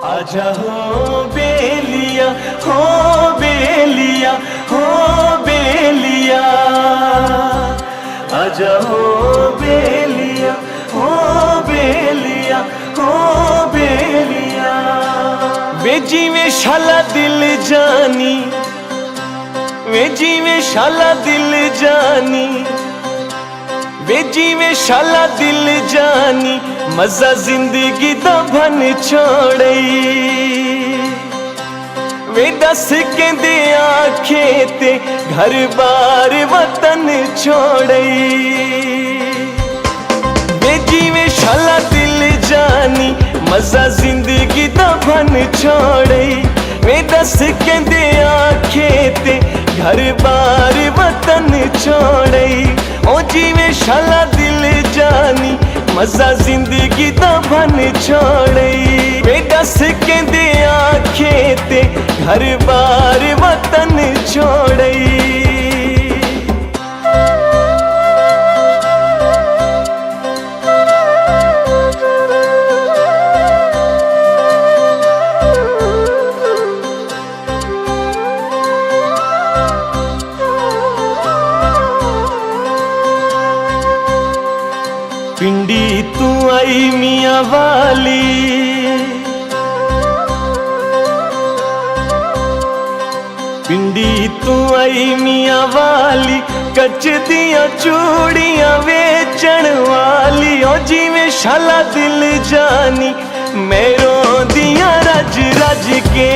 आजा हो बेलिया, हो बेलिया, हो बेलिया, आजा हो बेलिया, हो बेलिया, हो बेलिया। बेजी में शाला दिल जानी, बेजी में शाला दिल जानी, बेजी में शाला दिल जानी, मजा जिंदगी दा बन छोड़ई। वे दस के दे आखे ते घर बार वतन छोड़ई। बेजी में शाला दिल जानी, मजा जिंदगी दा बन छोड़ई। वे दस के दे आखे ते घर बार वतन छोड़ई। ओ जीवे शाला दिल जानी, मजा जिंदगी दा बन छोड़ई। वे दस के दे आखे ते घर बार वतन छोड़ई। पिंडी तू आई मियाँ वाली, पिंडी तू आई मियाँ वाली, कच दियां चूड़ियां वेचण वाली। ओ जिवें शाला दिल जानी, मैं रोंदियां रज रज के।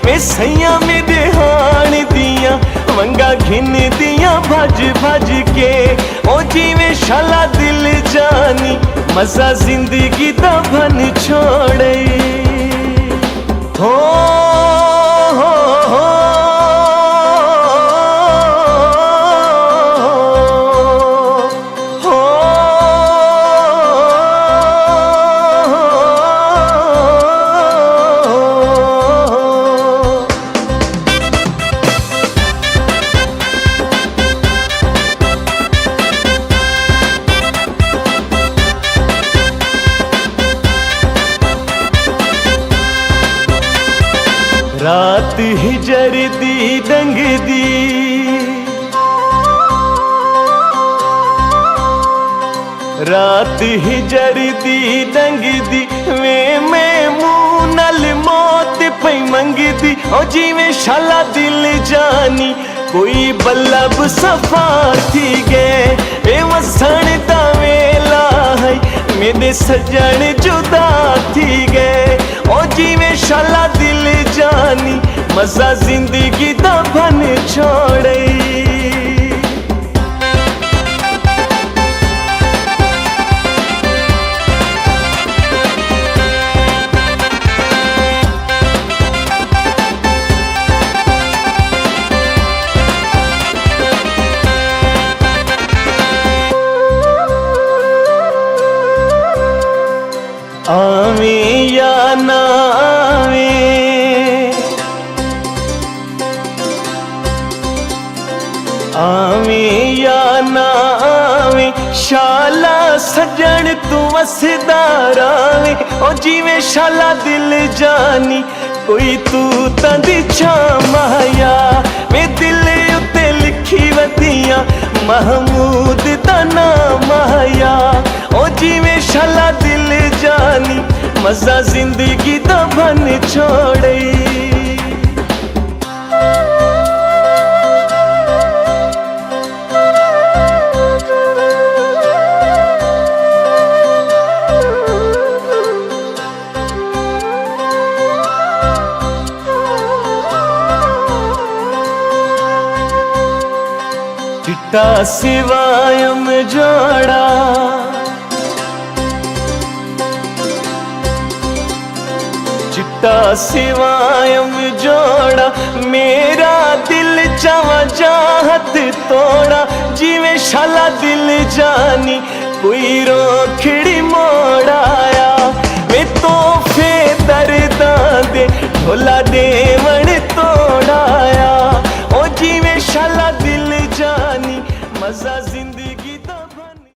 वे सैयां मेरे हाण दियां वंगा घिन दियां भज भज के। ओ जिवें शाला दिल जानी, मजा जिंदगी दा बन छोड़ई। हो हो हो रात हिजर दी डंग दी, रात हिजर दी डंग दी। वे मैं मुंह नल मौत पई मंगदी। ओ जिवें शाला दिल जानी, कोई बल्लभ सफा थी गए। वे वसण दा वेला है, मेरे सजन जुदा थी गए। ओ जिवें शाला दिल जानी, मजा जिंदगी दा बन छोड़ई। आवे या ना आवे, आवे या ना आवे, शाला सजन तू वसदा रावे। ओ जिवें शाला दिल जानी, कोई तू तंदी छामाया। वे दिल उत्ते लिखी वतियां, महमूद दा नाम आया। ओ जिवें शाला दिल जानी, मजा जिंदगी दा बन छोड़ई। चिट्टा सिवायम जोड़ा, चिट्टा सिवायम जोड़ा। मेरा दिल चावा चाहत तोड़ा। जिवें शाला दिल जानी, कोई रोखड़ी मोड़ आया। वे तोहफे दर्दां दे ढोला दे